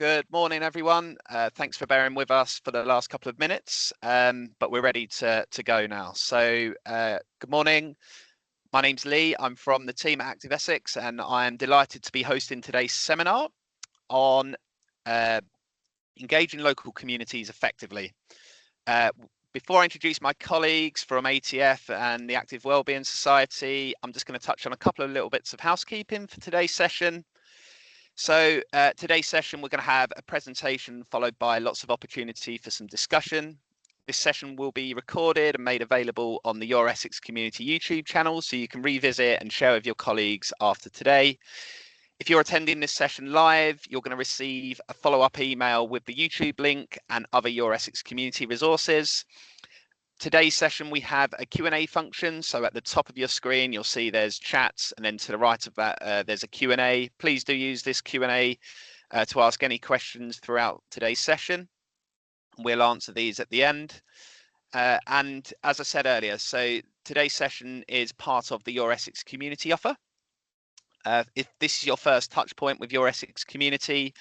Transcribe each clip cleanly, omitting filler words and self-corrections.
Good morning, everyone. Thanks for bearing with us for the last couple of minutes, but we're ready to go now. So good morning. My name's Lee. I'm from the team at Active Essex, and I am delighted to be hosting today's seminar on engaging local communities effectively. Before I introduce my colleagues from ATF and the Active Wellbeing Society, I'm just going to touch on a couple of little bits of housekeeping for today's session. So today's session, we're going to have a presentation followed by lots of opportunity for some discussion. This session will be recorded and made available on the Your Essex Community YouTube channel, so you can revisit and share with your colleagues after today. If you're attending this session live, you're going to receive a follow-up email with the YouTube link and other Your Essex community resources. Today's session, we have a Q&A function. So at the top of your screen, you'll see there's chats, and then to the right of that, there's a Q&A. Please do use this Q&A to ask any questions throughout today's session. We'll answer these at the end. And as I said earlier, so today's session is part of the Your Essex community offer. If this is your first touch point with Your Essex community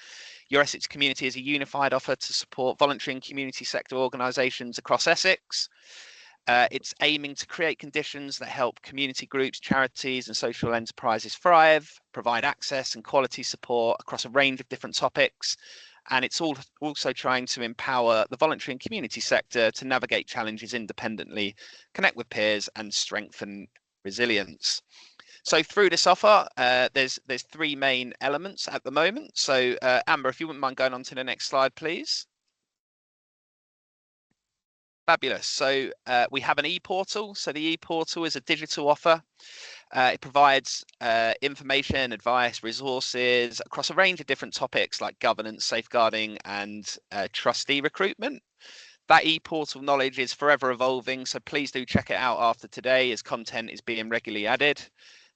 is a unified offer to support voluntary and community sector organisations across Essex. It's aiming to create conditions that help community groups, charities and social enterprises thrive, provide access and quality support across a range of different topics. And it's also trying to empower the voluntary and community sector to navigate challenges independently, connect with peers and strengthen resilience. So through this offer, there's three main elements at the moment. So Amber, if you wouldn't mind going on to the next slide, please. Fabulous. So we have an e-portal. So the e-portal is a digital offer. It provides information, advice, resources across a range of different topics like governance, safeguarding and trustee recruitment. That e-portal knowledge is forever evolving, so please do check it out after today as content is being regularly added.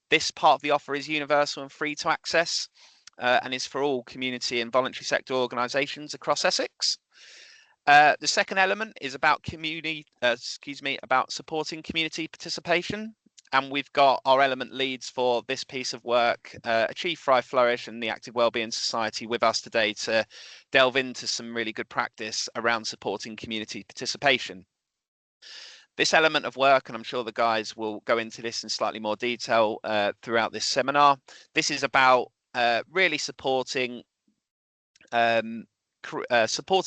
This part of the offer is universal and free to access and is for all community and voluntary sector organisations across Essex. The second element is about about supporting community participation. And we've got our element leads for this piece of work, Achieve, Thrive, Flourish and the Active Wellbeing Society with us today to delve into some really good practice around supporting community participation. This element of work, and I'm sure the guys will go into this in slightly more detail throughout this seminar. This is about really supporting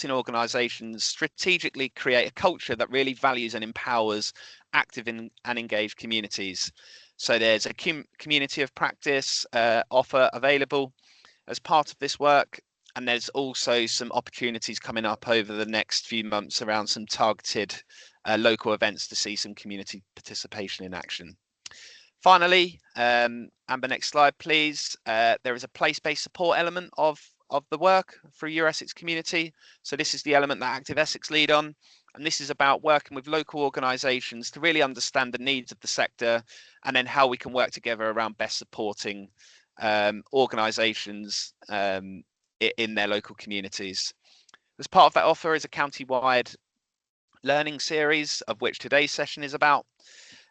organisations strategically create a culture that really values and empowers active and engaged communities. So there's a community of practice offer available as part of this work. And there's also some opportunities coming up over the next few months around some targeted local events to see some community participation in action. Finally, Amber, next slide, please. There is a place-based support element of the work for Your Essex community. So this is the element that Active Essex lead on. And this is about working with local organisations to really understand the needs of the sector and then how we can work together around best supporting organisations in their local communities. As part of that offer is a county-wide learning series, of which today's session is about.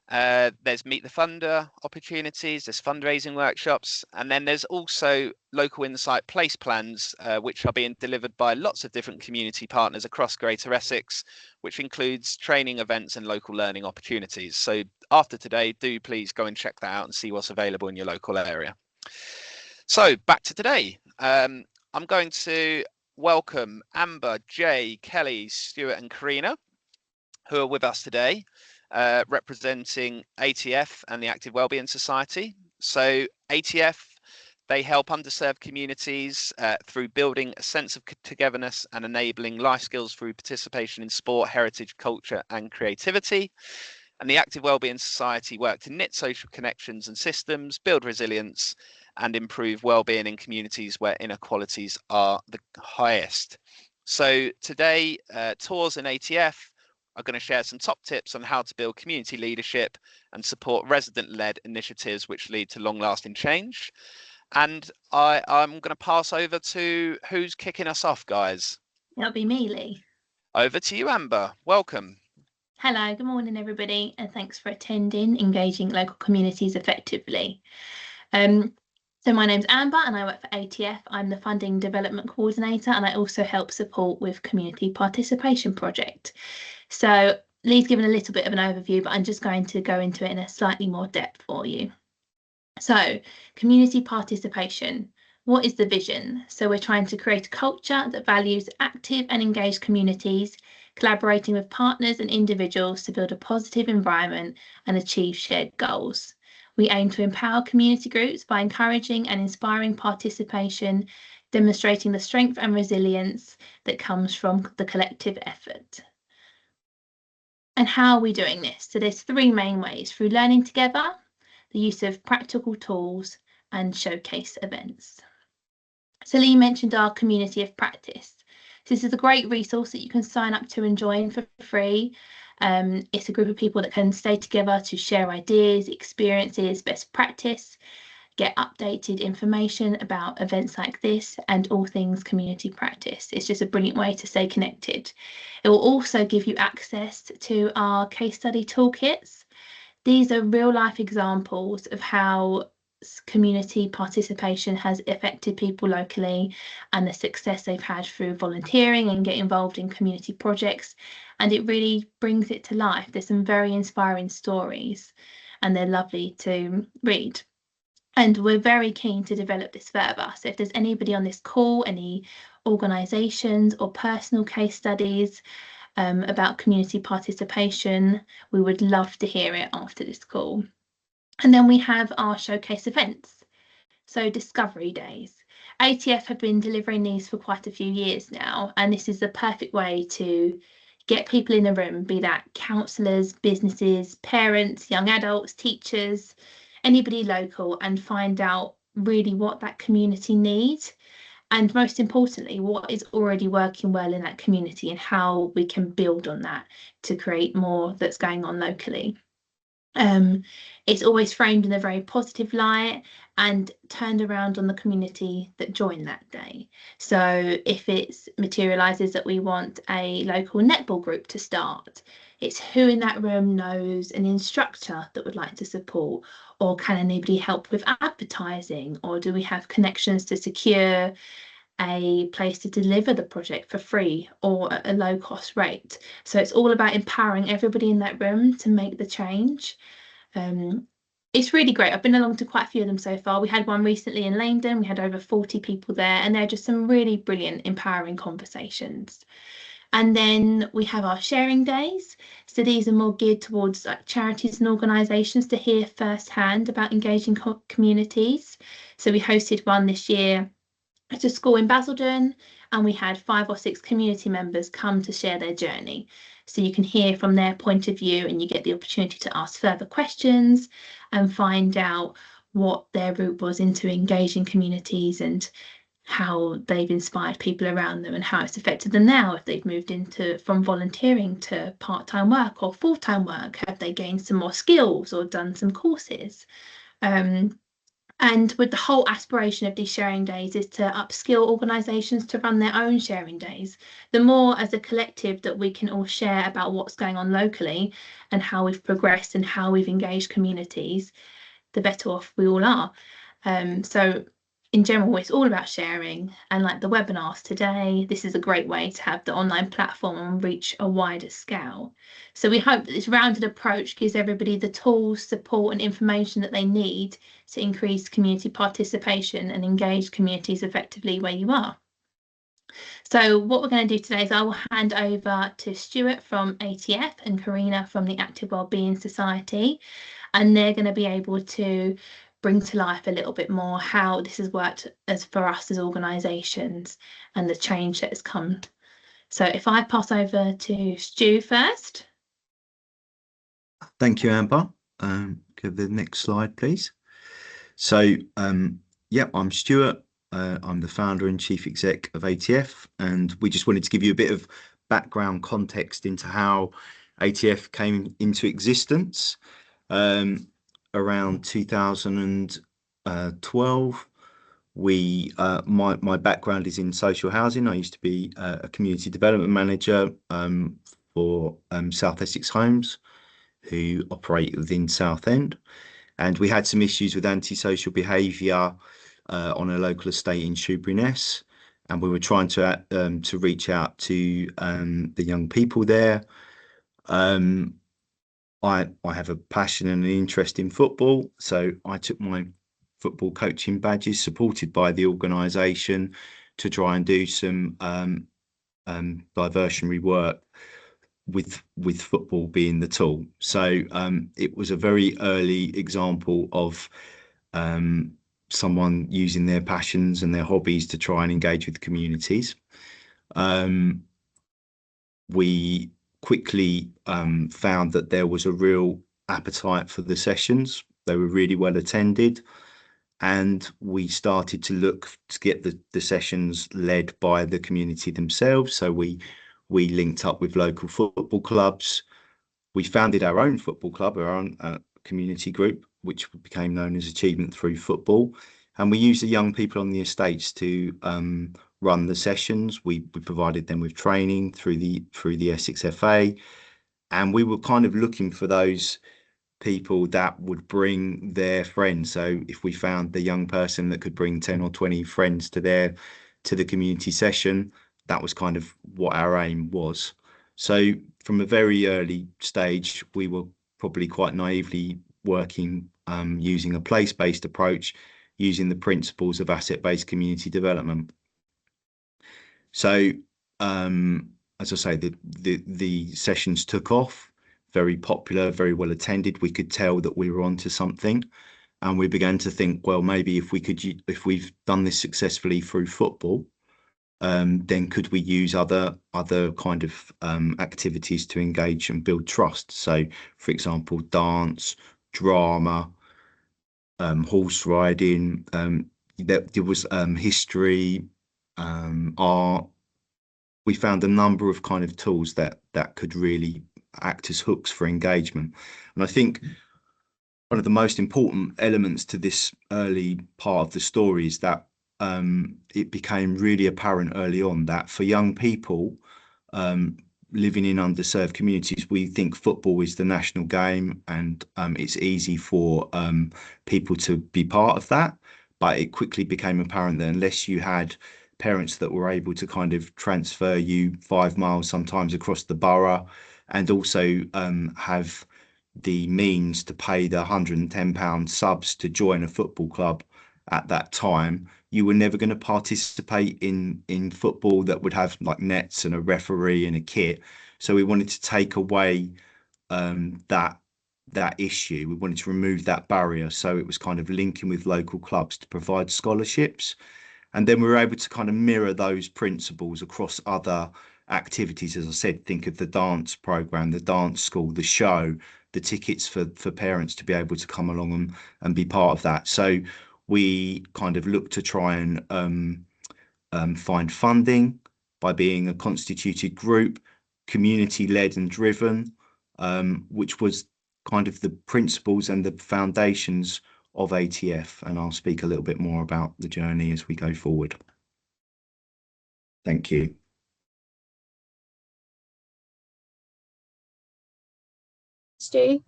There's Meet the Funder opportunities, there's fundraising workshops, and then there's also local insight place plans, which are being delivered by lots of different community partners across Greater Essex, which includes training events and local learning opportunities. So after today, do please go and check that out and see what's available in your local area. So back to today. I'm going to welcome Amber, Jay, Kelly, Stuart and Karina, who are with us today, representing ATF and the Active Wellbeing Society. So ATF, they help underserved communities through building a sense of togetherness and enabling life skills through participation in sport, heritage, culture and creativity. And the Active Wellbeing Society work to knit social connections and systems, build resilience and improve well-being in communities where inequalities are the highest. So today, TAWS and ATF are going to share some top tips on how to build community leadership and support resident-led initiatives which lead to long-lasting change. And I'm going to pass over to who's kicking us off, guys. That'll be me, Lee. Over to you, Amber. Welcome. Hello, good morning, everybody, and thanks for attending Engaging Local Communities Effectively. So my name's Amber and I work for ATF. I'm the Funding Development Coordinator and I also help support with Community Participation Project. So Lee's given a little bit of an overview, but I'm just going to go into it in a slightly more depth for you. So community participation. What is the vision? So we're trying to create a culture that values active and engaged communities, collaborating with partners and individuals to build a positive environment and achieve shared goals. We aim to empower community groups by encouraging and inspiring participation, demonstrating the strength and resilience that comes from the collective effort. And how are we doing this? So there's three main ways: through learning together, the use of practical tools, and showcase events. So Lee mentioned our community of practice. So this is a great resource that you can sign up to and join for free. It's a group of people that can stay together to share ideas, experiences, best practice, get updated information about events like this and all things community practice. It's just a brilliant way to stay connected. It will also give you access to our case study toolkits. These are real life examples of how community participation has affected people locally and the success they've had through volunteering and get involved in community projects. And it really brings it to life. There's some very inspiring stories and they're lovely to read. And we're very keen to develop this further. So if there's anybody on this call, any organisations or personal case studies about community participation, we would love to hear it after this call. And then we have our showcase events. So Discovery Days. ATF have been delivering these for quite a few years now, and this is the perfect way to get people in the room, be that counsellors, businesses, parents, young adults, teachers, anybody local, and find out really what that community needs. And most importantly, what is already working well in that community and how we can build on that to create more that's going on locally. It's always framed in a very positive light and turned around on the community that joined that day. So if it materialises that we want a local netball group to start, it's who in that room knows an instructor that would like to support, or can anybody help with advertising, or do we have connections to secure a place to deliver the project for free or at a low cost rate. So it's all about empowering everybody in that room to make the change. It's really great. I've been along to quite a few of them so far. We had one recently in Langdon. We had over 40 people there, and they're just some really brilliant, empowering conversations. And then we have our sharing days. So these are more geared towards like charities and organisations to hear firsthand about engaging communities. So we hosted one this year at a school in Basildon, and we had 5 or 6 community members come to share their journey. So you can hear from their point of view and you get the opportunity to ask further questions and find out what their route was into engaging communities and how they've inspired people around them and how it's affected them now, if they've moved into from volunteering to part-time work or full-time work, have they gained some more skills or done some courses. And with the whole aspiration of these sharing days is to upskill organisations to run their own sharing days. The more as a collective that we can all share about what's going on locally and how we've progressed and how we've engaged communities, the better off we all are. So in general, it's all about sharing, and like the webinars today, this is a great way to have the online platform and reach a wider scale. So we hope that this rounded approach gives everybody the tools, support and information that they need to increase community participation and engage communities effectively where you are. So what we're going to do today is I will hand over to Stuart from ATF and Karina from the Active Wellbeing Society, and they're going to be able to bring to life a little bit more how this has worked as for us as organisations and the change that has come. So if I pass over to Stu first. Thank you, Amber. Go the next slide, please. So, yeah, I'm Stuart. I'm the founder and chief exec of ATF, and we just wanted to give you a bit of background context into how ATF came into existence. Around 2012, my background is in social housing. I used to be a community development manager for South Essex Homes, who operate within Southend, and we had some issues with antisocial behaviour on a local estate in Shoebury-Ness, and we were trying to reach out to the young people there. I have a passion and an interest in football, so I took my football coaching badges, supported by the organisation, to try and do some diversionary work with football being the tool. So it was a very early example of someone using their passions and their hobbies to try and engage with communities. We quickly found that there was a real appetite for the sessions. They were really well attended, and we started to look to get the sessions led by the community themselves. So we linked up with local football clubs. We founded our own football club, our own community group, which became known as Achievement Through Football. And we used the young people on the estates to run the sessions. We provided them with training through the Essex FA, and we were kind of looking for those people that would bring their friends. So if we found the young person that could bring 10 or 20 friends to the community session, that was kind of what our aim was. So from a very early stage, we were probably quite naively working using a place-based approach, using the principles of asset-based community development. So as I say, the sessions took off, very popular, very well attended. We could tell that we were onto something, and we began to think, well, maybe if we've done this successfully through football, then could we use other kind of activities to engage and build trust? So, for example, dance, drama, horse riding. There was history, art. We found a number of kind of tools that could really act as hooks for engagement. And I think one of the most important elements to this early part of the story is that it became really apparent early on that for young people living in underserved communities, we think football is the national game, and it's easy for people to be part of that. But it quickly became apparent that unless you had parents that were able to kind of transfer you 5 miles sometimes across the borough, and also have the means to pay the £110 subs to join a football club at that time, you were never going to participate in football that would have like nets and a referee and a kit. So we wanted to take away that issue. We wanted to remove that barrier. So it was kind of linking with local clubs to provide scholarships. And then we were able to kind of mirror those principles across other activities. As I said, think of the dance program, the dance school, the show, the tickets for parents to be able to come along and be part of that. So we kind of look to try and find funding by being a constituted group, community-led and driven, which was kind of the principles and the foundations of ATF. And I'll speak a little bit more about the journey as we go forward. Thank you. Stu.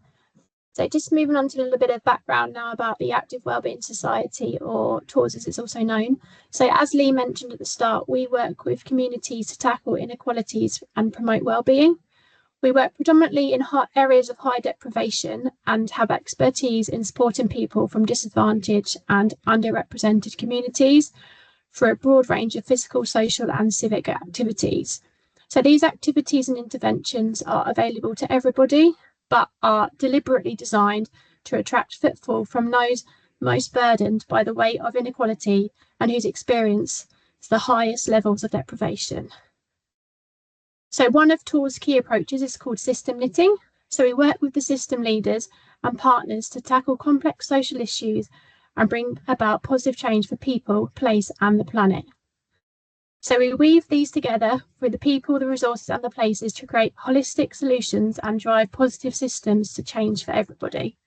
So just moving on to a little bit of background now about the Active Wellbeing Society, or TAWS as it's also known. So as Lee mentioned at the start, we work with communities to tackle inequalities and promote wellbeing. We work predominantly in areas of high deprivation and have expertise in supporting people from disadvantaged and underrepresented communities for a broad range of physical, social and civic activities. So these activities and interventions are available to everybody, but are deliberately designed to attract footfall from those most burdened by the weight of inequality and whose experience the highest levels of deprivation. So one of TAWS' key approaches is called system knitting. So we work with the system leaders and partners to tackle complex social issues and bring about positive change for people, place and the planet. So we weave these together with the people, the resources and the places to create holistic solutions and drive positive systems to change for everybody.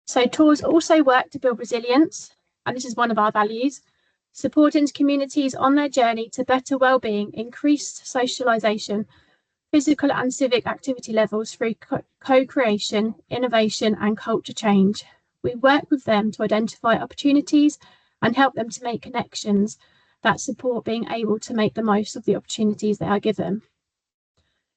So TAWS also work to build resilience, and this is one of our values, supporting communities on their journey to better wellbeing, increased socialisation, physical and civic activity levels through co-creation, innovation and culture change. We work with them to identify opportunities and help them to make connections that support being able to make the most of the opportunities they are given.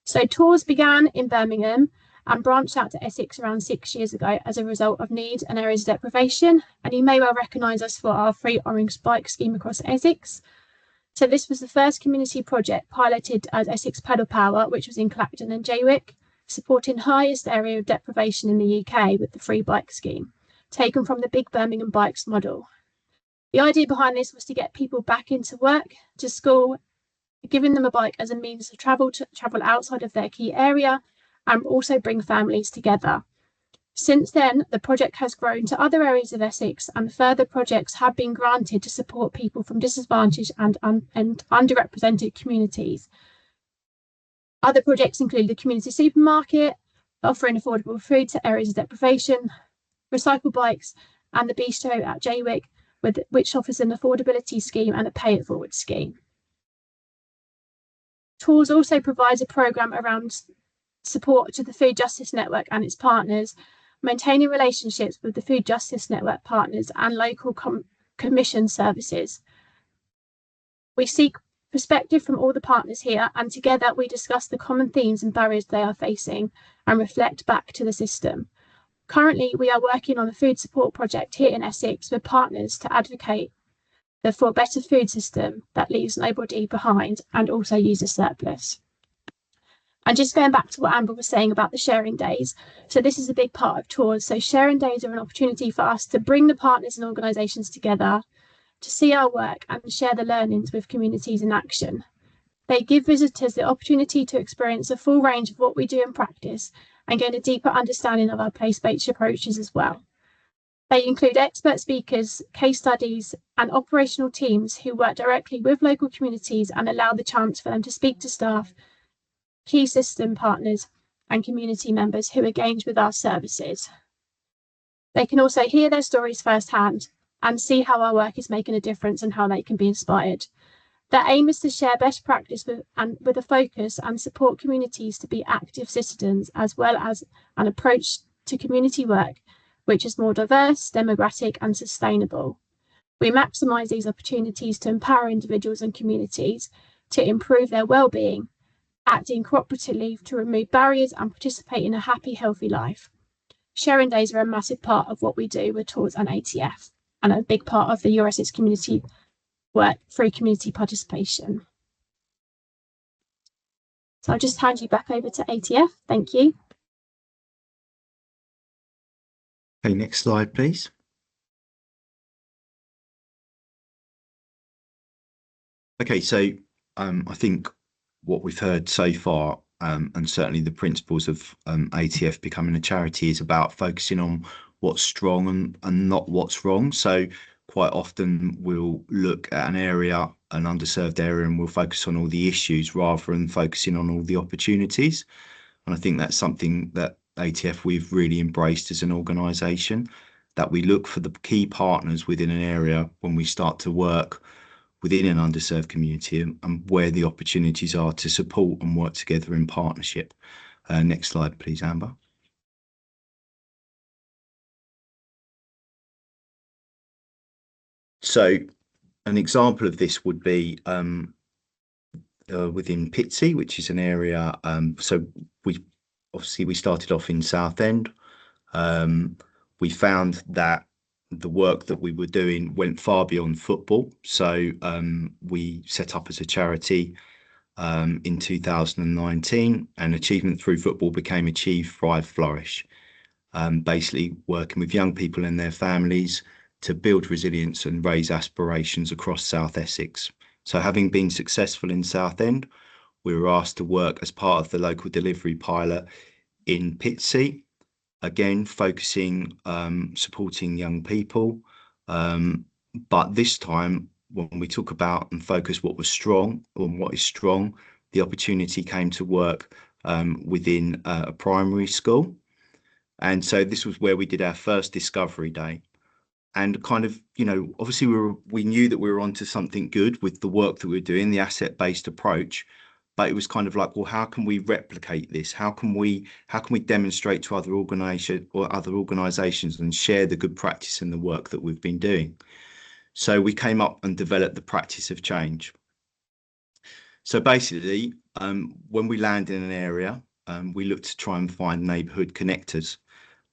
So TAWS began in Birmingham and branched out to Essex around 6 years ago as a result of need and areas of deprivation. And you may well recognise us for our free orange bike scheme across Essex. So this was the first community project piloted as Essex Pedal Power, which was in Clacton and Jaywick, supporting highest area of deprivation in the UK with the free bike scheme, taken from the Big Birmingham Bikes model. The idea behind this was to get people back into work, to school, giving them a bike as a means to travel outside of their key area and also bring families together. Since then, the project has grown to other areas of Essex, and further projects have been granted to support people from disadvantaged and underrepresented communities. Other projects include the community supermarket, offering affordable food to areas of deprivation, recycle bikes, and the bistro at Jaywick, which offers an affordability scheme and a pay it forward scheme. TAWS also provides a programme around support to the Food Justice Network and its partners, maintaining relationships with the Food Justice Network partners and local commission services. We seek perspective from all the partners here, and together we discuss the common themes and barriers they are facing and reflect back to the system. Currently, we are working on a food support project here in Essex with partners to advocate for a better food system that leaves nobody behind and also uses surplus. And just going back to what Amber was saying about the sharing days, so this is a big part of TAWS. So sharing days are an opportunity for us to bring the partners and organisations together, to see our work and share the learnings with communities in action. They give visitors the opportunity to experience a full range of what we do in practice and gain a deeper understanding of our place-based approaches as well. They include expert speakers, case studies, and operational teams who work directly with local communities and allow the chance for them to speak to staff, key system partners, and community members who engage with our services. They can also hear their stories firsthand and see how our work is making a difference and how they can be inspired. Their aim is to share best practice with a focus and support communities to be active citizens, as well as an approach to community work which is more diverse, democratic, and sustainable. We maximise these opportunities to empower individuals and communities to improve their well-being, acting cooperatively to remove barriers and participate in a happy, healthy life. Sharing days are a massive part of what we do with TAWS and ATF, and a big part of the Your Essex community work through community participation. So I'll just hand you back over to ATF. Thank you. Okay, next slide, please. Okay, so I think what we've heard so far, and certainly the principles of ATF becoming a charity, is about focusing on what's strong and not what's wrong. So quite often we'll look at an area, an underserved area, and we'll focus on all the issues rather than focusing on all the opportunities. And I think that's something that ATF we've really embraced as an organisation, that we look for the key partners within an area when we start to work within an underserved community, and where the opportunities are to support and work together in partnership. Next slide, please, Amber. So an example of this would be within Pitsea, which is an area, so we started off in Southend. We found that the work that we were doing went far beyond football. So we set up as a charity in 2019, and Achievement Through Football became Achieve, Thrive, Flourish. Basically working with young people and their families to build resilience and raise aspirations across South Essex. So having been successful in Southend, we were asked to work as part of the local delivery pilot in Pitsea, again focusing, supporting young people, but this time when we talk about and focus what was strong or what is strong, the opportunity came to work within a primary school. And so this was where we did our first discovery day, and kind of, you know, obviously we knew that we were onto something good with the work that we were doing, the asset-based approach, but it was kind of like, well, how can we replicate this? How can we demonstrate to other organizations and share the good practice and the work that we've been doing? So we came up and developed the practice of change. So basically, when we land in an area, we look to try and find neighbourhood connectors.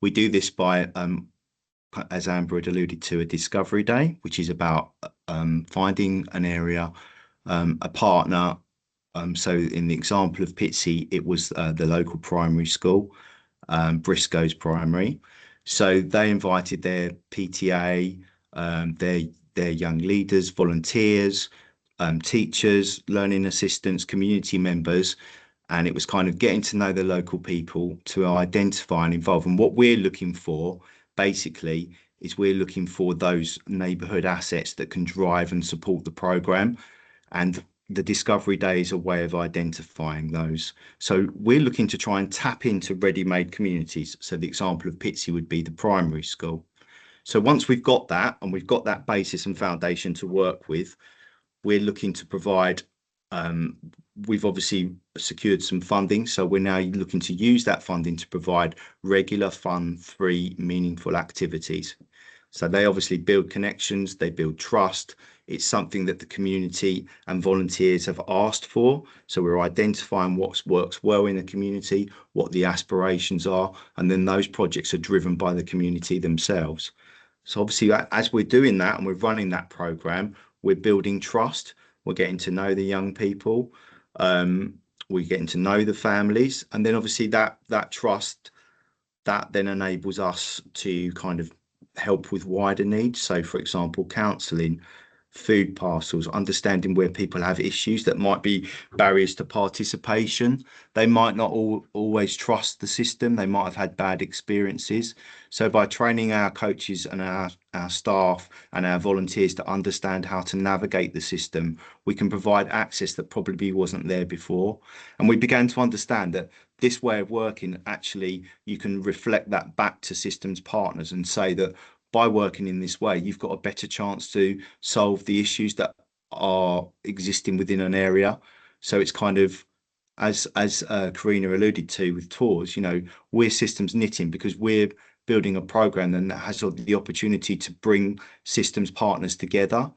We do this by, as Amber had alluded to, a discovery day, which is about finding an area, a partner. So in the example of Pitsea, it was the local primary school, Briscoe's Primary. So they invited their PTA, their young leaders, volunteers, teachers, learning assistants, community members, and it was kind of getting to know the local people to identify and involve. And what we're looking for basically is we're looking for those neighbourhood assets that can drive and support the programme, and the Discovery Day is a way of identifying those. So we're looking to try and tap into ready-made communities. So the example of Pitsea would be the primary school. So once we've got that, and we've got that basis and foundation to work with, we're looking to provide, we've obviously secured some funding, so we're now looking to use that funding to provide regular, fun, free, meaningful activities. So they obviously build connections, they build trust. It's something that the community and volunteers have asked for. So we're identifying what works well in the community, what the aspirations are, and then those projects are driven by the community themselves. So obviously, as we're doing that and we're running that program, we're building trust. We're getting to know the young people. We're getting to know the families, and then obviously that trust that then enables us to kind of help with wider needs. So, for example, counselling, food parcels, understanding where people have issues that might be barriers to participation. They might not always trust the system. They might have had bad experiences. So by training our coaches and our staff and our volunteers to understand how to navigate the system, we can provide access that probably wasn't there before. And we began to understand that this way of working, actually, you can reflect that back to systems partners and say that by working in this way, you've got a better chance to solve the issues that are existing within an area. So it's kind of, as Karina alluded to with TAWS, we're systems knitting because we're building a program that has the opportunity to bring systems partners together.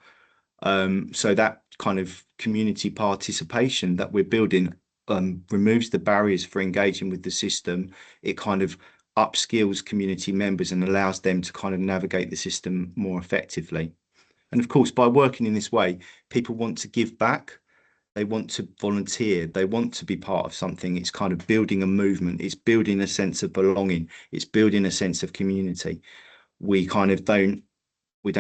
So that kind of community participation that we're building removes the barriers for engaging with the system. It kind of upskills community members and allows them to kind of navigate the system more effectively. And of course, by working in this way, people want to give back. They want to volunteer. They want to be part of something. It's kind of building a movement. It's building a sense of belonging. It's building a sense of community. We kind of don't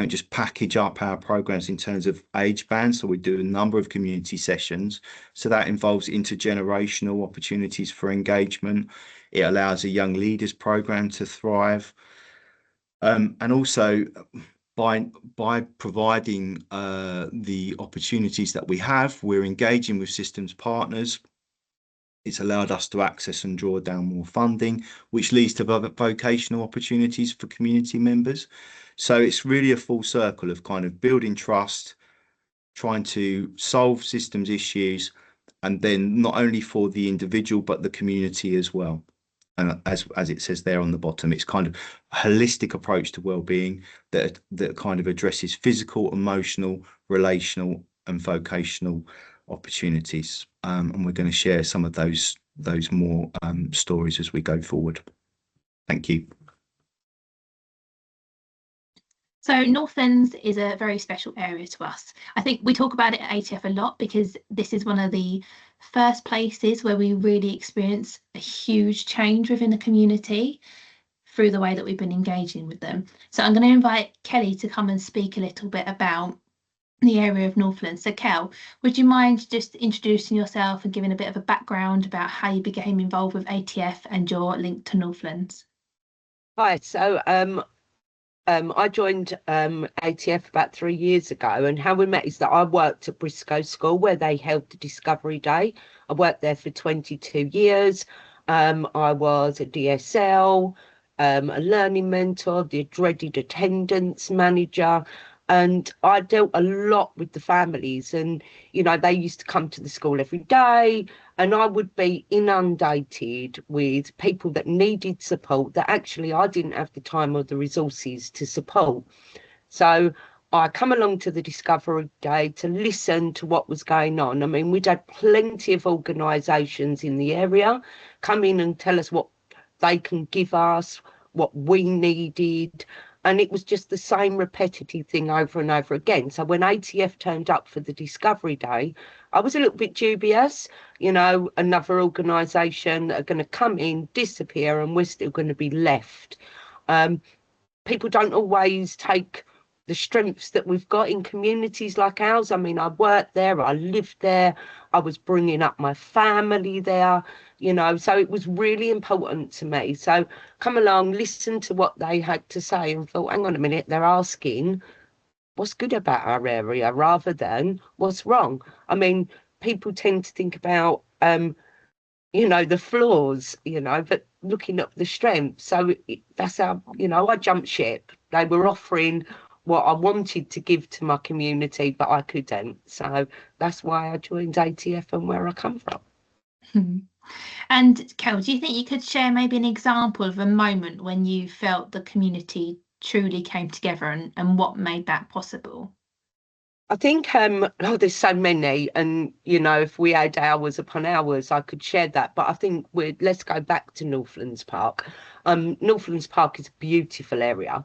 just package up our programs in terms of age bands. So we do a number of community sessions. So that involves intergenerational opportunities for engagement. It allows a young leaders program to thrive. And also by providing the opportunities that we have, we're engaging with systems partners. It's allowed us to access and draw down more funding, which leads to vocational opportunities for community members. So it's really a full circle of kind of building trust, trying to solve systems issues, and then not only for the individual, but the community as well. And as it says there on the bottom, it's kind of a holistic approach to wellbeing that kind of addresses physical, emotional, relational, and vocational opportunities. And we're going to share some of those more stories as we go forward. Thank you. So Northlands is a very special area to us. I think we talk about it at ATF a lot because this is one of the first places where we really experience a huge change within the community through the way that we've been engaging with them. So I'm going to invite Kelly to come and speak a little bit about the area of Northlands. So Kel, would you mind just introducing yourself and giving a bit of a background about how you became involved with ATF and your link to Northlands? Hi, so I joined ATF about 3 years ago, and how we met is that I worked at Briscoe School where they held the Discovery Day. I worked there for 22 years. I was a DSL, a learning mentor, the dreaded attendance manager, And I dealt a lot with the families, and you know, they used to come to the school every day, and I would be inundated with people that needed support that actually I didn't have the time or the resources to support. So I come along to the Discovery Day to listen to what was going on. I mean, we'd had plenty of organisations in the area come in and tell us what they can give us, what we needed. And it was just the same repetitive thing over and over again. So when ATF turned up for the Discovery Day, I was a little bit dubious, you know, another organisation that are going to come in, disappear, and we're still going to be left. People don't always take the strengths that we've got in communities like ours. I mean, I worked there, I lived there, I was bringing up my family there, you know, so it was really important to me. So come along, listen to what they had to say and thought, hang on a minute, they're asking what's good about our area rather than what's wrong. I mean, people tend to think about, you know, the flaws, you know, but looking at the strengths. So that's how, you know, I jumped ship. They were offering what I wanted to give to my community, but I couldn't. So that's why I joined ATF and where I come from. And Kel, do you think you could share maybe an example of a moment when you felt the community truly came together and what made that possible? I think there's so many, and you know, if we had hours upon hours, I could share that. But I think let's go back to Northlands Park. Northlands Park is a beautiful area.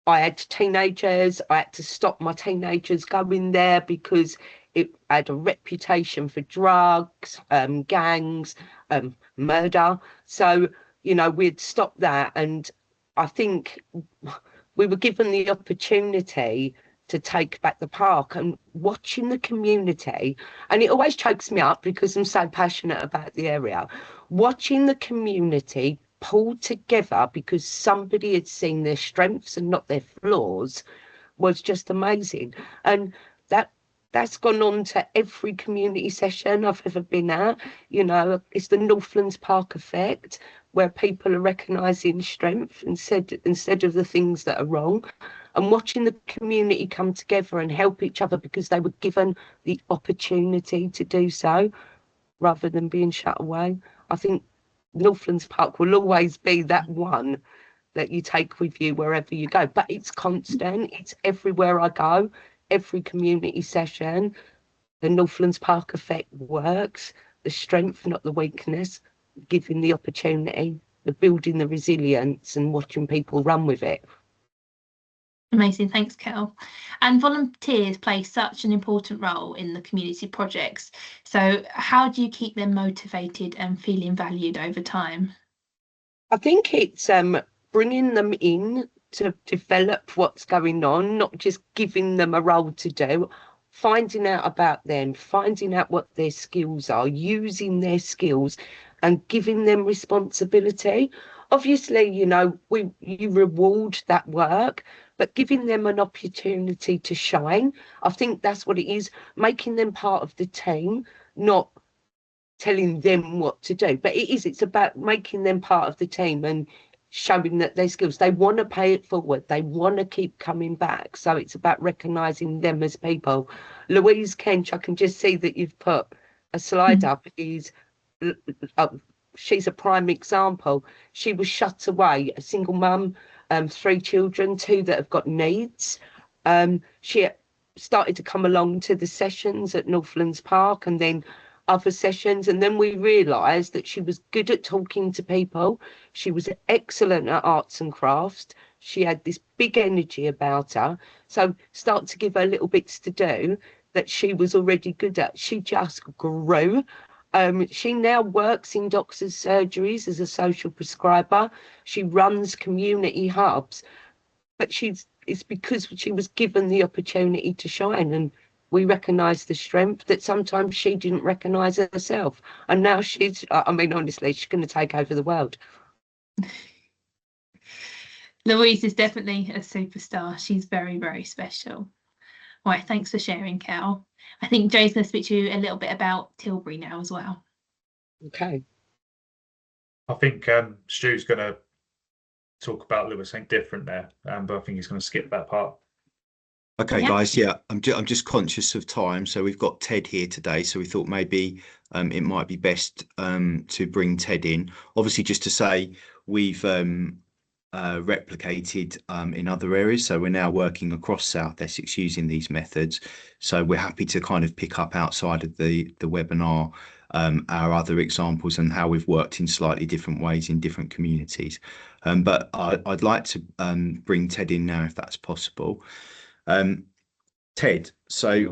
I had teenagers. I had to stop my teenagers going there because it had a reputation for drugs, gangs, murder. So you know, we'd stop that, and I think we were given the opportunity to take back the park, and watching the community, and it always chokes me up because I'm so passionate about the area, watching the community pull together because somebody had seen their strengths and not their flaws was just amazing. And that's gone on to every community session I've ever been at. You know, it's the Northlands Park effect, where people are recognising strength instead of the things that are wrong, and watching the community come together and help each other because they were given the opportunity to do so rather than being shut away. I think Northlands Park will always be that one that you take with you wherever you go, but it's constant. It's everywhere I go, every community session. The Northlands Park effect works. The strength, not the weakness, giving the opportunity, the building the resilience and watching people run with it. Amazing, thanks, Kel. And volunteers play such an important role in the community projects. So how do you keep them motivated and feeling valued over time? I think it's bringing them in to develop what's going on, not just giving them a role to do, finding out about them, finding out what their skills are, using their skills and giving them responsibility. Obviously, you know, you reward that work, but giving them an opportunity to shine. I think that's what it is, making them part of the team, not telling them what to do. But it's about making them part of the team and showing that their skills, they want to pay it forward, they want to keep coming back. So it's about recognising them as people. Louise Kench, I can just see that you've put a slide up, she's a prime example. She was shut away, a single mum, 3 children, 2 that have got needs. She started to come along to the sessions at Northlands Park and then other sessions, and then we realised that she was good at talking to people. She was excellent at arts and crafts. She had this big energy about her. So start to give her little bits to do that she was already good at. She just grew. She now works in doctors' surgeries as a social prescriber. She runs community hubs, but it's because she was given the opportunity to shine, and we recognise the strength that sometimes she didn't recognise herself. And now I mean, honestly, she's going to take over the world. Louise is definitely a superstar. She's very, very special. All right, thanks for sharing, Cal. I think Joe's going to speak to you a little bit about Tilbury now as well. Okay. I think Stu's going to talk about a little bit something different there, but I think he's going to skip that part. Okay, Yeah. guys. Yeah, I'm just conscious of time, so we've got Ted here today. So we thought maybe it might be best to bring Ted in. Obviously, just to say we've replicated in other areas, so we're now working across South Essex using these methods. So we're happy to kind of pick up outside of the webinar our other examples and how we've worked in slightly different ways in different communities. But I'd like to bring Ted in now if that's possible. Ted, so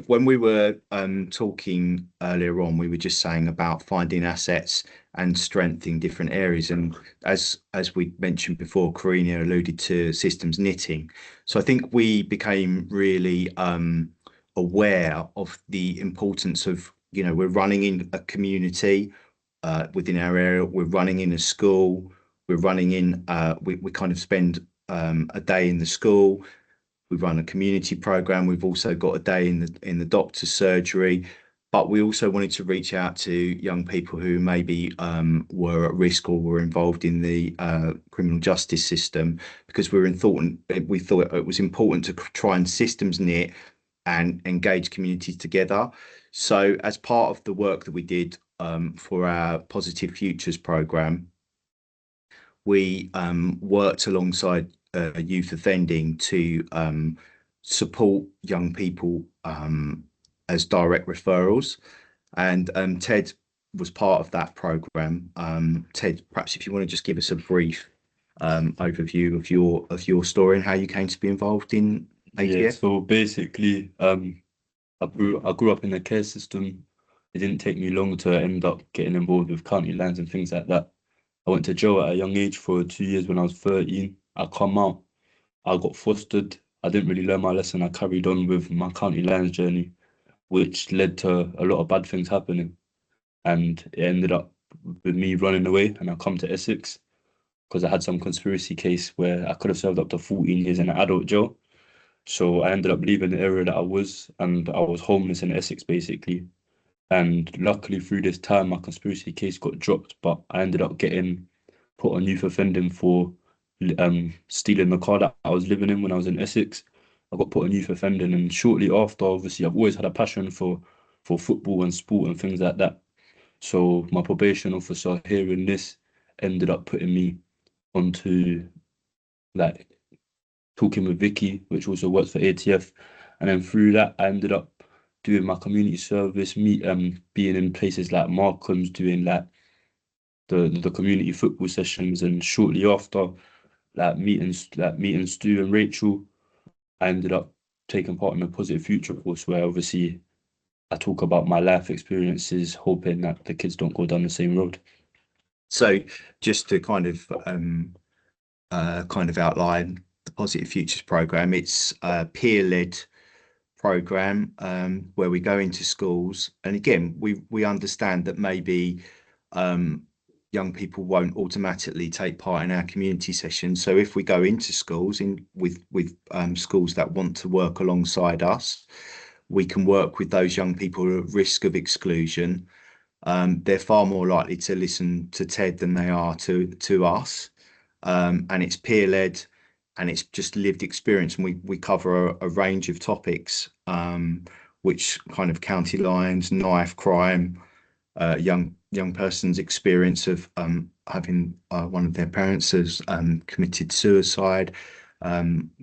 when we were talking earlier on, we were just saying about finding assets and strength in different areas. And as we mentioned before, Karina alluded to systems knitting. So I think we became really aware of the importance of, we're running in a community within our area, we're running in a school, we're running in, we kind of spend a day in the school. We run a community program. We've also got a day in the doctor's surgery, but we also wanted to reach out to young people who maybe were at risk or were involved in the criminal justice system, because we thought it was important to try and systems knit and engage communities together. So as part of the work that we did for our Positive Futures program, we worked alongside youth offending to support young people as direct referrals. And Ted was part of that program. Ted, perhaps if you want to just give us a brief overview of your story and how you came to be involved in ATF. Yeah, so basically, I grew up in the care system. It didn't take me long to end up getting involved with county lands and things like that. I went to jail at a young age for 2 years when I was 13. I come out, I got fostered. I didn't really learn my lesson. I carried on with my county lands journey, which led to a lot of bad things happening. And it ended up with me running away, and I come to Essex because I had some conspiracy case where I could have served up to 14 years in an adult jail. So I ended up leaving the area that I was, and I was homeless in Essex basically. And luckily through this time, my conspiracy case got dropped, but I ended up getting put on youth offending for stealing the car that I was living in when I was in Essex. I got put on youth offending, and shortly after, obviously, I've always had a passion for football and sport and things like that. So my probation officer hearing this ended up putting me onto like talking with Vicky, which also works for ATF, and then through that, I ended up doing my community service, being in places like Markham's, doing like the community football sessions, and shortly after, meeting Stu and Rachel, I ended up taking part in the Positive Future course, where obviously I talk about my life experiences, hoping that the kids don't go down the same road. So just to kind of outline the Positive Futures program, it's a peer-led program where we go into schools, and again we understand that maybe young people won't automatically take part in our community sessions. So if we go into schools with schools that want to work alongside us, we can work with those young people who are at risk of exclusion. They're far more likely to listen to Ted than they are to us, and it's peer-led and it's just lived experience, and we cover a range of topics, which kind of county lines, knife crime, young person's experience of having one of their parents has committed suicide,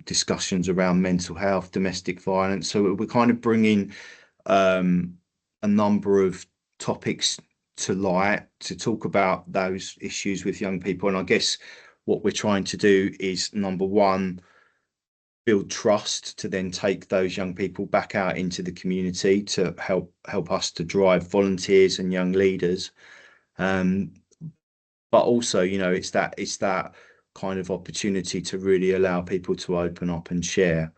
discussions around mental health, domestic violence. So we're kind of bringing a number of topics to light to talk about those issues with young people. And I guess what we're trying to do is, number one, build trust to then take those young people back out into the community to help us to drive volunteers and young leaders. But also, it's that kind of opportunity to really allow people to open up and share.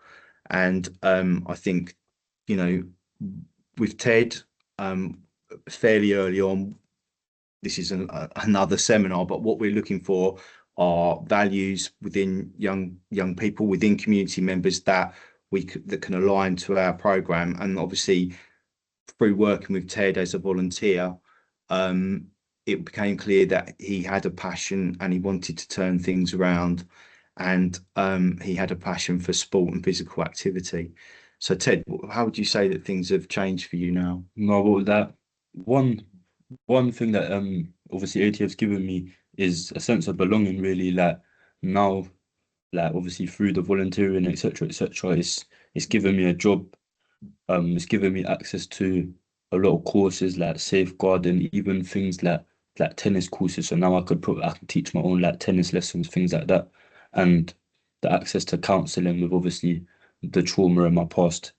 And I think, with Ted, fairly early on, this is another seminar, but what we're looking for are values within young people, within community members that can align to our program. And obviously through working with Ted as a volunteer, it became clear that he had a passion and he wanted to turn things around. and he had a passion for sport and physical activity. So Ted, how would you say that things have changed for you now? No, what that one thing that obviously ATF's given me is a sense of belonging, really. Like now, like obviously through the volunteering, etc., it's given me a job. It's given me access to a lot of courses like safeguarding, even things like tennis courses. So now I can teach my own like tennis lessons, things like that, and the access to counselling with obviously the trauma in my past,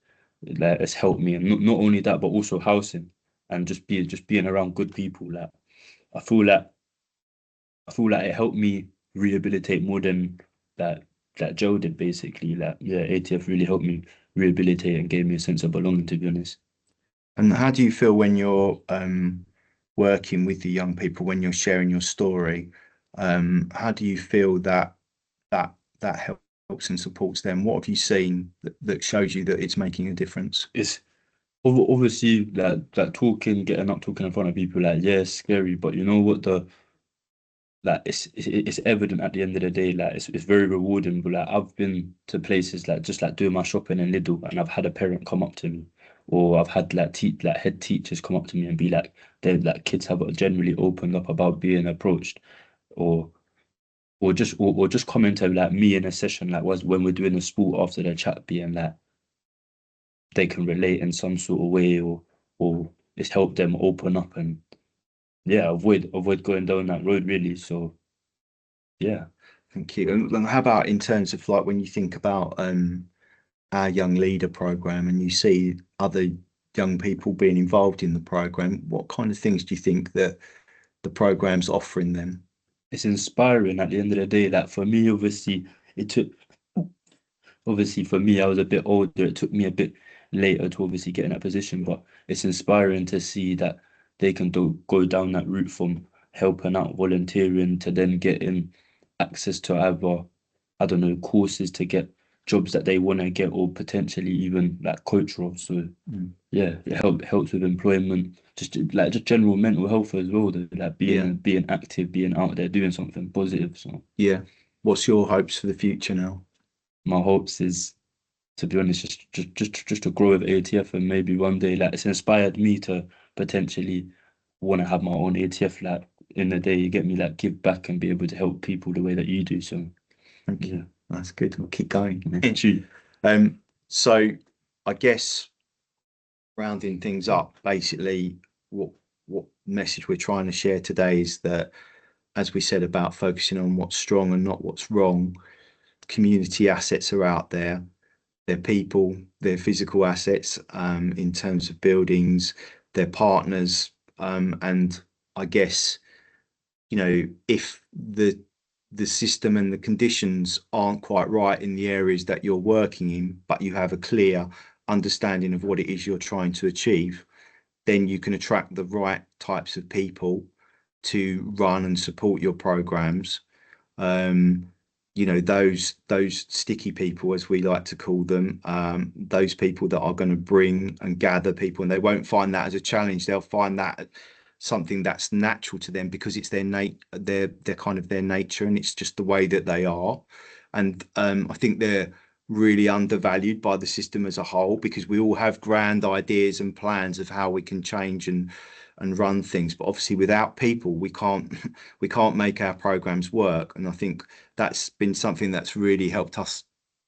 like it's helped me, and not only that, but also housing and just being around good people. Like I feel like I feel like it helped me rehabilitate more than that Joe did, basically. Like yeah, ATF really helped me rehabilitate and gave me a sense of belonging, to be honest. And how do you feel when you're working with the young people, when you're sharing your story? How do you feel that helps and supports them? What have you seen that shows you that it's making a difference? It's obviously like getting up, talking in front of people, like yeah, it's scary, but you know what, like it's evident at the end of the day, like it's very rewarding. But like I've been to places like just like doing my shopping in Lidl, and I've had a parent come up to me, or I've had like head teachers come up to me and be like, they like kids have generally opened up about being approached, or or just comment to like me in a session, like was when we're doing a sport after the chat, being like they can relate in some sort of way, or it's helped them open up and yeah, avoid going down that road, really. So yeah. Thank you. And how about in terms of like when you think about our young leader program and you see other young people being involved in the program, what kind of things do you think that the program's offering them? It's inspiring at the end of the day. Like for me, it took obviously for me, I was a bit older. It took me a bit later to obviously get in that position, but it's inspiring to see that they can go down that route from helping out, volunteering, to then getting access to either, I don't know, courses to get jobs that they want to get, or potentially even like coach roles. So yeah, it helps with employment, just general mental health as well. Like being active, being out there, doing something positive. So Yeah. What's your hopes for the future now? my hopes is, to be honest, just to grow with ATF, and maybe one day, like it's inspired me to potentially want to have my own ATF, like in the day, you get me, like give back and be able to help people the way that you do. So Thank you. That's good. We'll keep going. yeah. So I guess rounding things up, basically what message we're trying to share today is that, as we said about focusing on what's strong and not what's wrong, community assets are out there. They're people, they're physical assets in terms of buildings, they're partners, and I guess, you know, if the system and the conditions aren't quite right in the areas that you're working in, but you have a clear understanding of what it is you're trying to achieve, then you can attract the right types of people to run and support your programs. You know, those sticky people, as we like to call them, those people that are going to bring and gather people, and they won't find that as a challenge. They'll find that something that's natural to them because it's their kind of their nature, and it's just the way that they are. And I think they're really undervalued by the system as a whole, because we all have grand ideas and plans of how we can change and run things, but obviously without people we can't make our programs work. And I think that's been something that's really helped us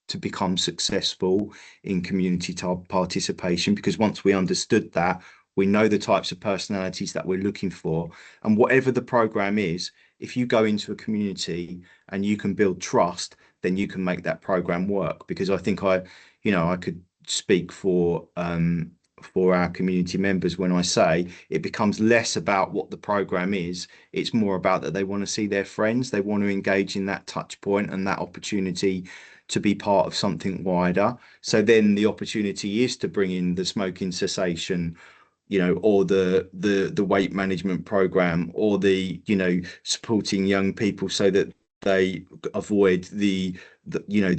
to become successful in community participation, because once we understood that, we know the types of personalities that we're looking for, and whatever the program is, if you go into a community and you can build trust, then you can make that program work. Because I think I could speak for our community members when I say it becomes less about what the program is. It's more about that they want to see their friends, they want to engage in that touch point and that opportunity to be part of something wider. So then the opportunity is to bring in the smoking cessation, you know, or the weight management program, or the, you know, supporting young people so that they avoid the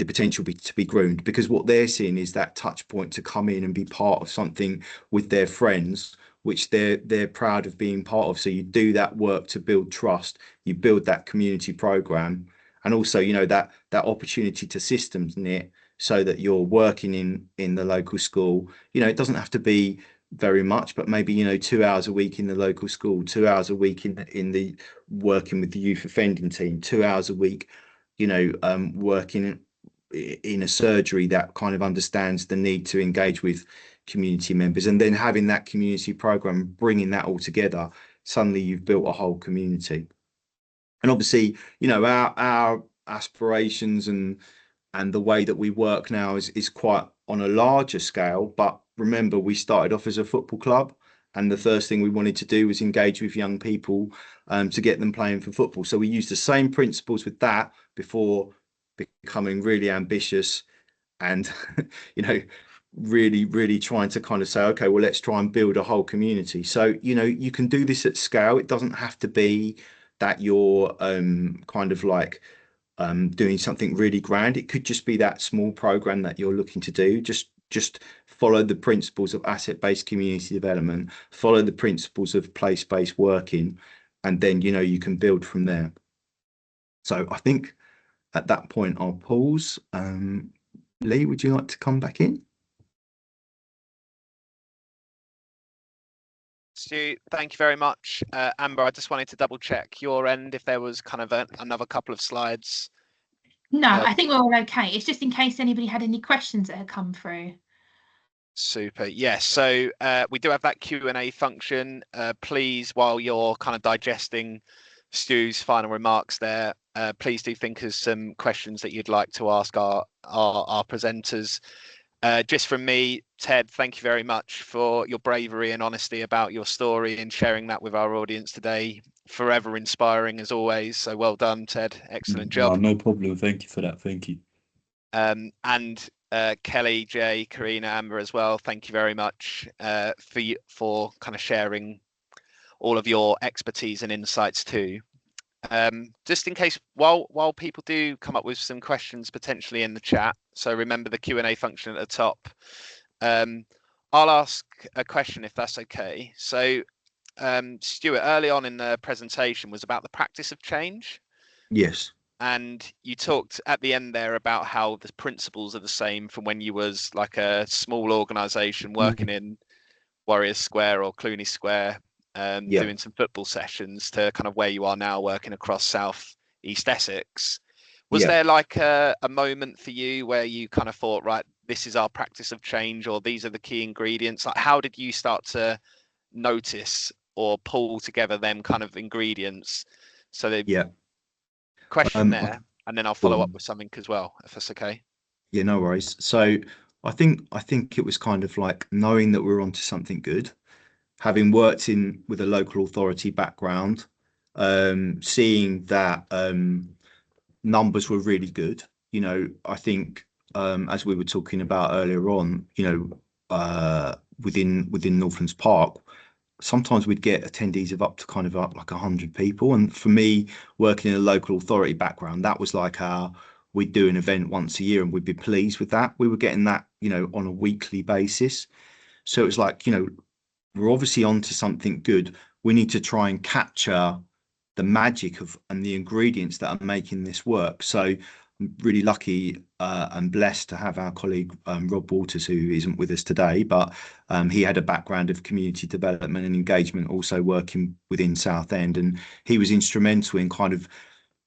potential to be groomed, because what they're seeing is that touch point to come in and be part of something with their friends, which they're proud of being part of. So you do that work to build trust, you build that community program, and also, you know, that opportunity to systems knit so that you're working in the local school. You know, it doesn't have to be very much, but maybe, you know, 2 hours a week in the local school, 2 hours a week in the working with the youth offending team, 2 hours a week, you know, working in a surgery that kind of understands the need to engage with community members, and then having that community program, bringing that all together, suddenly you've built a whole community. And obviously, you know, our aspirations and the way that we work now is quite on a larger scale. But remember, we started off as a football club, and the first thing we wanted to do was engage with young people to get them playing for football. So we used the same principles with that before becoming really ambitious and, you know, really trying to kind of say, okay, well, let's try and build a whole community. So, you know, you can do this at scale. It doesn't have to be that you're kind of like doing something really grand. It could just be that small program that you're looking to do. Just follow the principles of asset-based community development, follow the principles of place-based working, and then, you know, you can build from there. So I think at that point I'll pause. Lee, would you like to come back in? Stu, thank you very much. Amber, I just wanted to double check your end if there was kind of another couple of slides. No, I think we're all okay. It's just in case anybody had any questions that had come through. Super. Yes. So we do have that Q&A function. Please, while you're kind of digesting Stu's final remarks there, please do think of some questions that you'd like to ask our presenters. Just from me, Ted, thank you very much for your bravery and honesty about your story and sharing that with our audience today. Forever inspiring as always. So well done, Ted. Excellent job. No problem. Thank you for that. Thank you. And Kelly, Jay, Karina, Amber as well. Thank you very much for kind of sharing all of your expertise and insights too. Just in case, while people do come up with some questions potentially in the chat, so remember the Q&A function at the top. I'll ask a question if that's okay. So Stuart, early on in the presentation was about the practice of change. Yes. And you talked at the end there about how the principles are the same from when you was like a small organisation working in Warriors Square or Cluny Square, doing some football sessions, to kind of where you are now working across South East Essex. Was there like a moment for you where you kind of thought, right, this is our practice of change, or these are the key ingredients? Like, how did you start to notice or pull together them kind of ingredients? So the question there, and then I'll follow up with something as well, if that's okay. Yeah, no worries. So I think it was kind of like knowing that we're onto something good, having worked with a local authority background, seeing that numbers were really good. You know, I think as we were talking about earlier on, you know, within Northlands Park, sometimes we'd get attendees of up to kind of like 100 people. And for me, working in a local authority background, that was like we'd do an event once a year and we'd be pleased with that. We were getting that, you know, on a weekly basis. So it was like, you know, we're obviously onto something good. We need to try and capture the magic of and the ingredients that are making this work. So I'm really lucky and blessed to have our colleague Rob Waters, who isn't with us today, but he had a background of community development and engagement, also working within Southend, and he was instrumental in kind of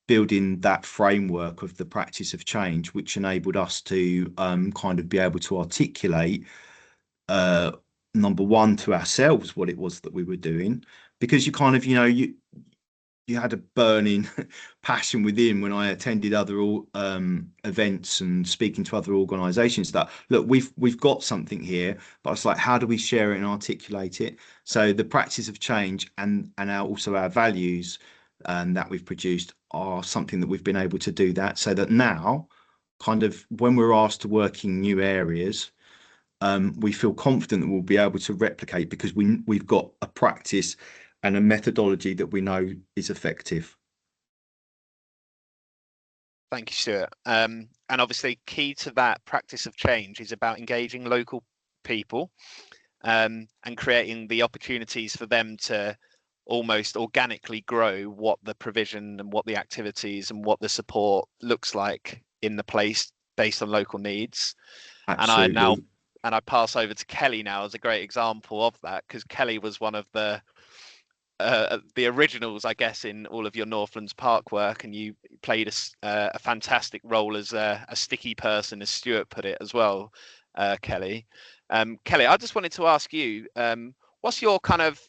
building that framework of the practice of change, which enabled us to kind of be able to articulate number one, to ourselves what it was that we were doing, because you kind of, you know, you had a burning passion within when I attended other events and speaking to other organisations that, look, we've got something here, but it's like, how do we share it and articulate it? So the practice of change and also our values that we've produced are something that we've been able to do that, so that now kind of when we're asked to work in new areas, we feel confident that we'll be able to replicate, because we've got a practice and a methodology that we know is effective. Thank you, Stuart. And obviously key to that practice of change is about engaging local people and creating the opportunities for them to almost organically grow what the provision and what the activities and what the support looks like in the place based on local needs. Absolutely. And I pass over to Kelly now as a great example of that, because Kelly was one of the originals, I guess, in all of your Northlands Park work, and you played a fantastic role as a sticky person, as Stuart put it as well, Kelly. Kelly, I just wanted to ask you, what's your kind of,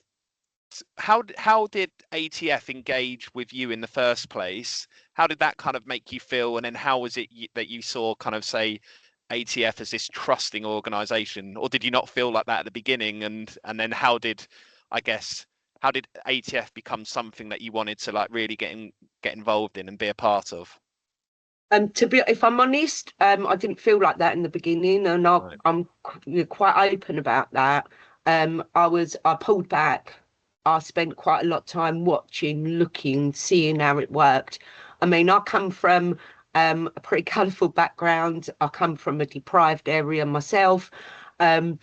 how did ATF engage with you in the first place? How did that kind of make you feel? And then how was it that you saw kind of, say, ATF as this trusting organisation, or did you not feel like that at the beginning? And then how did ATF become something that you wanted to like really get involved in and be a part of? If I'm honest, I didn't feel like that in the beginning, and I'm quite open about that. I pulled back. I spent quite a lot of time watching, looking, seeing how it worked. I mean, I come from a pretty colourful background. I come from a deprived area myself, and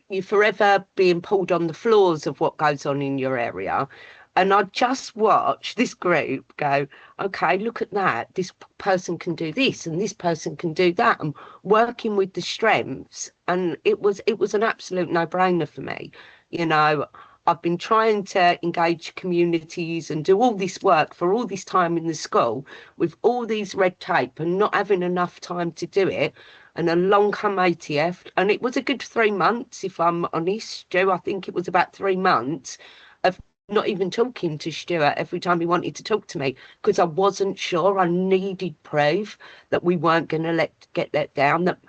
you're forever being pulled on the floors of what goes on in your area. And I just watch this group go, okay, look at that. This person can do this and this person can do that. And working with the strengths. And it was an absolute no-brainer for me. You know, I've been trying to engage communities and do all this work for all this time in the school with all these red tape and not having enough time to do it. And along come ATF, and it was a good 3 months, if I'm honest, Joe. I think it was about 3 months of not even talking to Stuart every time he wanted to talk to me, because I wasn't sure. I needed proof that we weren't going to get let down, that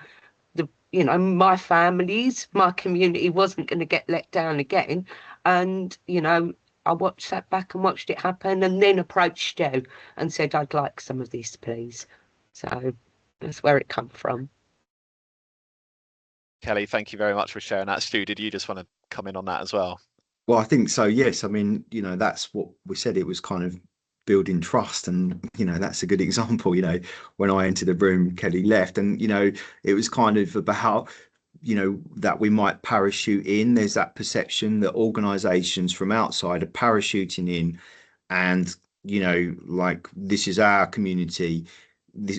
my my community wasn't going to get let down again. And I sat back and watched it happen, and then approached Stu and said, I'd like some of this, please. So that's where it come from. Kelly, thank you very much for sharing that. Stu, did you just want to come in on that as well? Well, I think so, yes. I mean, that's what we said. It was kind of building trust, and that's a good example. When I entered the room, Kelly left, and it was kind of about that we might parachute in. There's that perception that organizations from outside are parachuting in, and like, this is our community.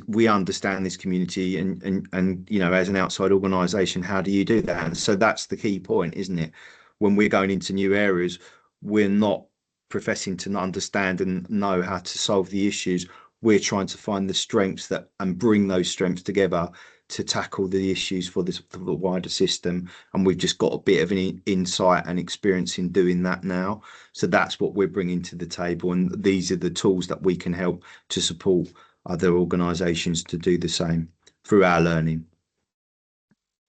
We understand this community, and as an outside organization, how do you do that? And so that's the key point, isn't it? When we're going into new areas, we're not professing to understand and know how to solve the issues. We're trying to find the strengths and bring those strengths together to tackle the issues for the wider system. And we've just got a bit of an insight and experience in doing that now. So that's what we're bringing to the table. And these are the tools that we can help to support other organisations to do the same through our learning.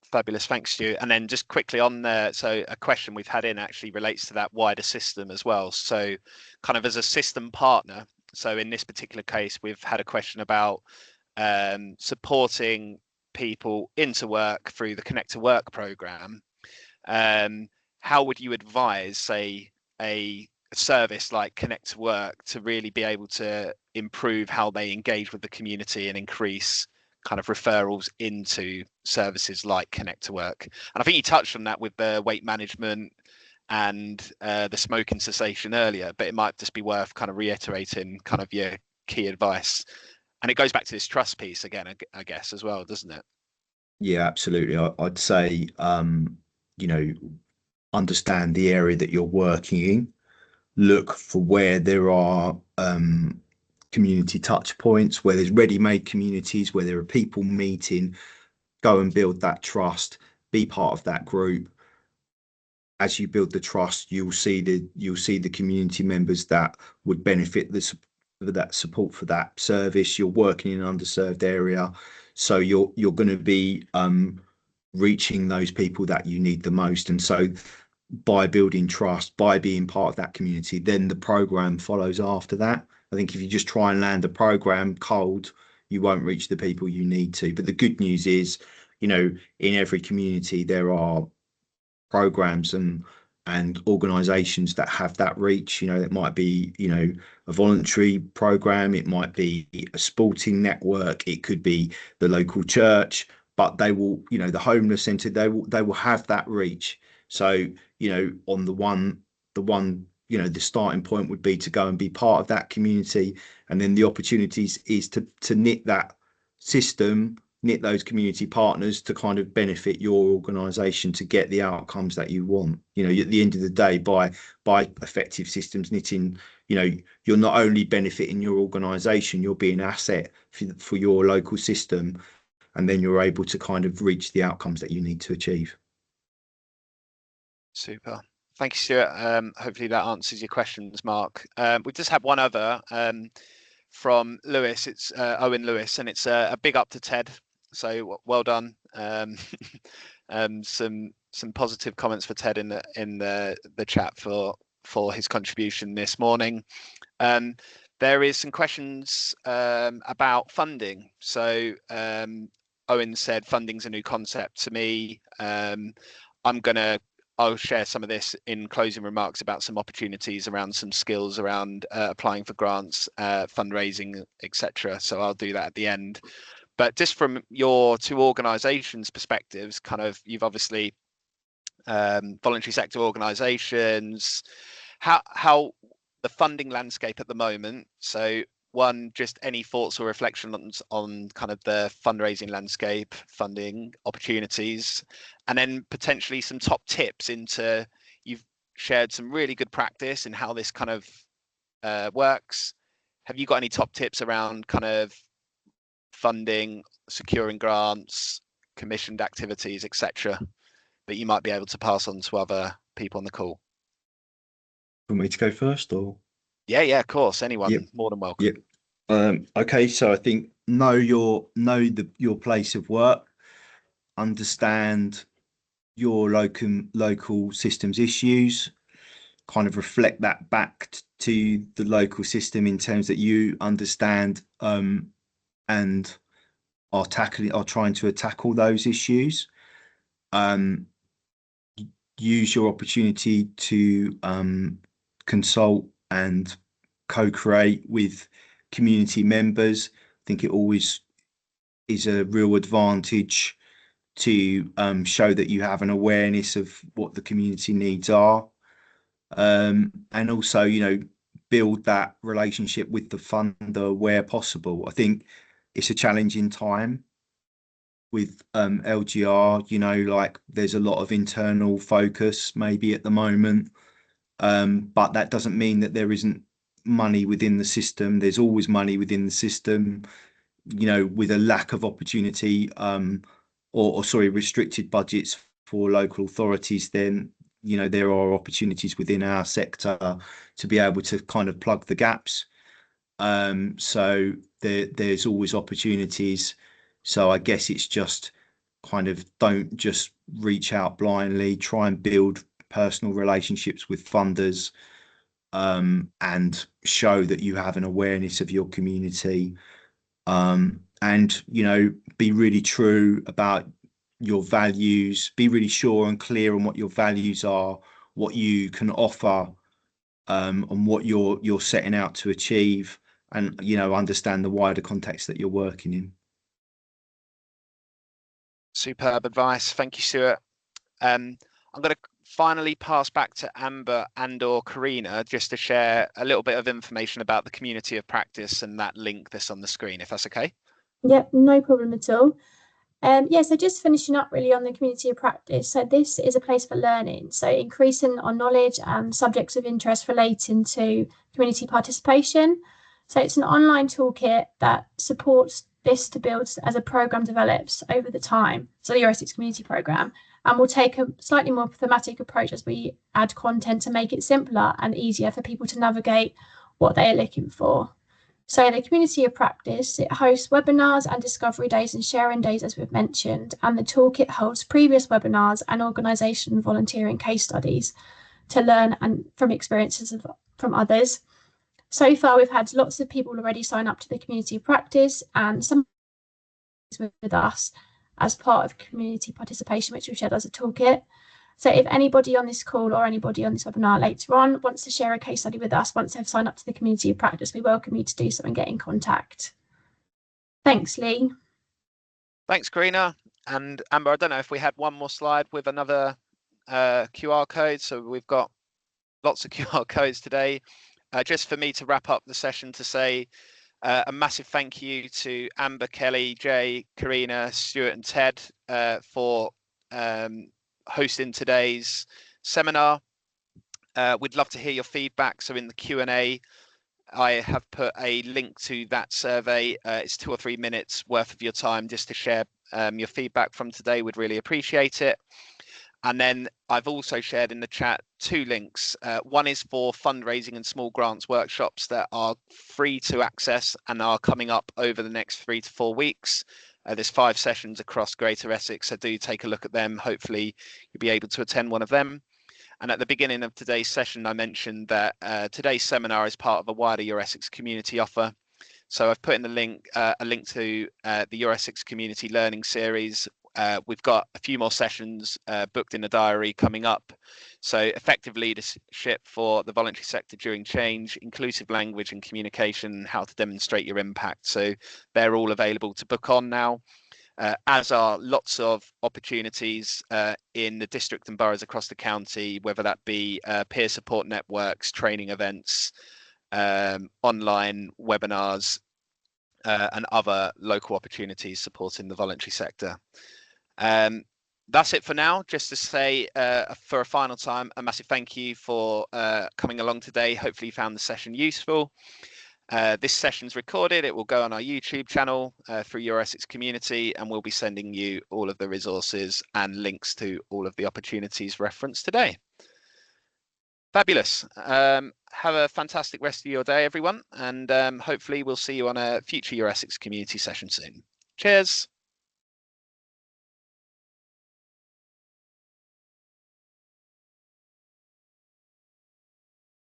Fabulous, thanks, Stu. And then just quickly on there, so a question we've had in actually relates to that wider system as well. So kind of as a system partner, so in this particular case, we've had a question about supporting people into work through the Connect to Work programme. How would you advise, say, a service like Connect to Work to really be able to improve how they engage with the community and increase kind of referrals into services like Connect to Work? And I think you touched on that with the weight management and the smoking cessation earlier, but it might just be worth kind of reiterating kind of your key advice. And it goes back to this trust piece again, I guess, as well, doesn't it? Yeah, absolutely. I'd say, understand the area that you're working in. Look for where there are community touch points, where there's ready-made communities, where there are people meeting. Go and build that trust. Be part of that group. As you build the trust, you'll see the community members that would benefit that support for that service. You're working in an underserved area, so you're going to be reaching those people that you need the most. And so by building trust, by being part of that community, then the program follows after that. I think if you just try and land a program cold, you won't reach the people you need to. But the good news is, in every community there are programs and organizations that have that reach. It might be a voluntary program, it might be a sporting network, it could be the local church, but they will, the homeless centre, they will have that reach. So on the one you know, the starting point would be to go and be part of that community, and then the opportunities is to knit that system, knit those community partners to kind of benefit your organisation to get the outcomes that you want. You know, at the end of the day, by effective systems knitting, you know, you're not only benefiting your organisation, you're being an asset for your local system, and then you're able to kind of reach the outcomes that you need to achieve. Super. Thank you, Stuart. Hopefully that answers your questions, Mark. We just have one other from Lewis. It's Owen Lewis, and it's a big up to Ted. So well done. Some positive comments for Ted in the chat for his contribution this morning. There is some questions about funding. So Owen said funding's a new concept to me. I'll share some of this in closing remarks about some opportunities around some skills around applying for grants, fundraising, etc. So I'll do that at the end. But just from your two organisations' perspectives, kind of, you've obviously voluntary sector organisations, how the funding landscape at the moment. So one, just any thoughts or reflections on kind of the fundraising landscape, funding opportunities, and then potentially some top tips into, you've shared some really good practice in how this kind of works. Have you got any top tips around kind of funding, securing grants, commissioned activities, etc., that you might be able to pass on to other people on the call? Want me to go first, or? Yeah, of course. Anyone, Yep. more than welcome. Yep. Okay, so I think know your place of work, understand your local systems issues, kind of reflect that back to the local system in terms that you understand and are trying to tackle those issues. Use your opportunity to consult and co-create with community members. I think it always is a real advantage to show that you have an awareness of what the community needs are, and also, you know, build that relationship with the funder where possible. I think it's a challenging time with LGR, you know, like there's a lot of internal focus maybe at the moment, but that doesn't mean that there isn't money within the system. There's always money within the system. You know, with a lack of opportunity or restricted budgets for local authorities, then, you know, there are opportunities within our sector to be able to kind of plug the gaps. So there's always opportunities. So I guess it's just kind of, don't just reach out blindly, try and build personal relationships with funders, and show that you have an awareness of your community, and, you know, be really true about your values, be really sure and clear on what your values are, what you can offer, and what you're setting out to achieve, and, you know, understand the wider context that you're working in. Superb advice. Thank you, Stuart. I'm going to finally pass back to Amber and/or Karina just to share a little bit of information about the community of practice and that link that's on the screen, if that's okay. Yep, no problem at all. So just finishing up really on the community of practice. So this is a place for learning, so increasing our knowledge and subjects of interest relating to community participation. So it's an online toolkit that supports this to build as a programme develops over the time. So your Essex community programme, and we'll take a slightly more thematic approach as we add content to make it simpler and easier for people to navigate what they are looking for. So the community of practice, it hosts webinars and discovery days and sharing days, as we've mentioned, and the toolkit holds previous webinars and organisation volunteering case studies to learn and from experiences from others. So far, we've had lots of people already sign up to the community of practice, and some with us as part of community participation, which we've shared as a toolkit. So if anybody on this call or anybody on this webinar later on wants to share a case study with us once they've signed up to the community of practice, we welcome you to do so and get in contact. Thanks, Lee. Thanks, Karina. And Amber, I don't know if we had one more slide with another QR code. So we've got lots of QR codes today. Just for me to wrap up the session to say a massive thank you to Amber, Kelly, Jay, Karina, Stuart and Ted for hosting today's seminar. We'd love to hear your feedback. So in the Q&A, I have put a link to that survey. It's 2 or 3 minutes worth of your time just to share your feedback from today. We'd really appreciate it. And then I've also shared in the chat 2 links. One is for fundraising and small grants workshops that are free to access and are coming up over the next 3 to 4 weeks. There's 5 sessions across Greater Essex, so do take a look at them. Hopefully you'll be able to attend one of them. And at the beginning of today's session, I mentioned that today's seminar is part of a wider Your Essex community offer. So I've put in the link a link to the Your Essex Community Learning Series. We've got a few more sessions booked in the diary coming up. So effective leadership for the voluntary sector during change, inclusive language and communication, how to demonstrate your impact. So they're all available to book on now, as are lots of opportunities in the district and boroughs across the county, whether that be peer support networks, training events, online webinars, and other local opportunities supporting the voluntary sector. That's it for now. Just to say for a final time, a massive thank you for coming along today. Hopefully you found the session useful. This session's recorded. It will go on our YouTube channel through Your Essex Community, and we'll be sending you all of the resources and links to all of the opportunities referenced today. Fabulous. Have a fantastic rest of your day, everyone, and hopefully we'll see you on a future Your Essex Community session soon. Cheers.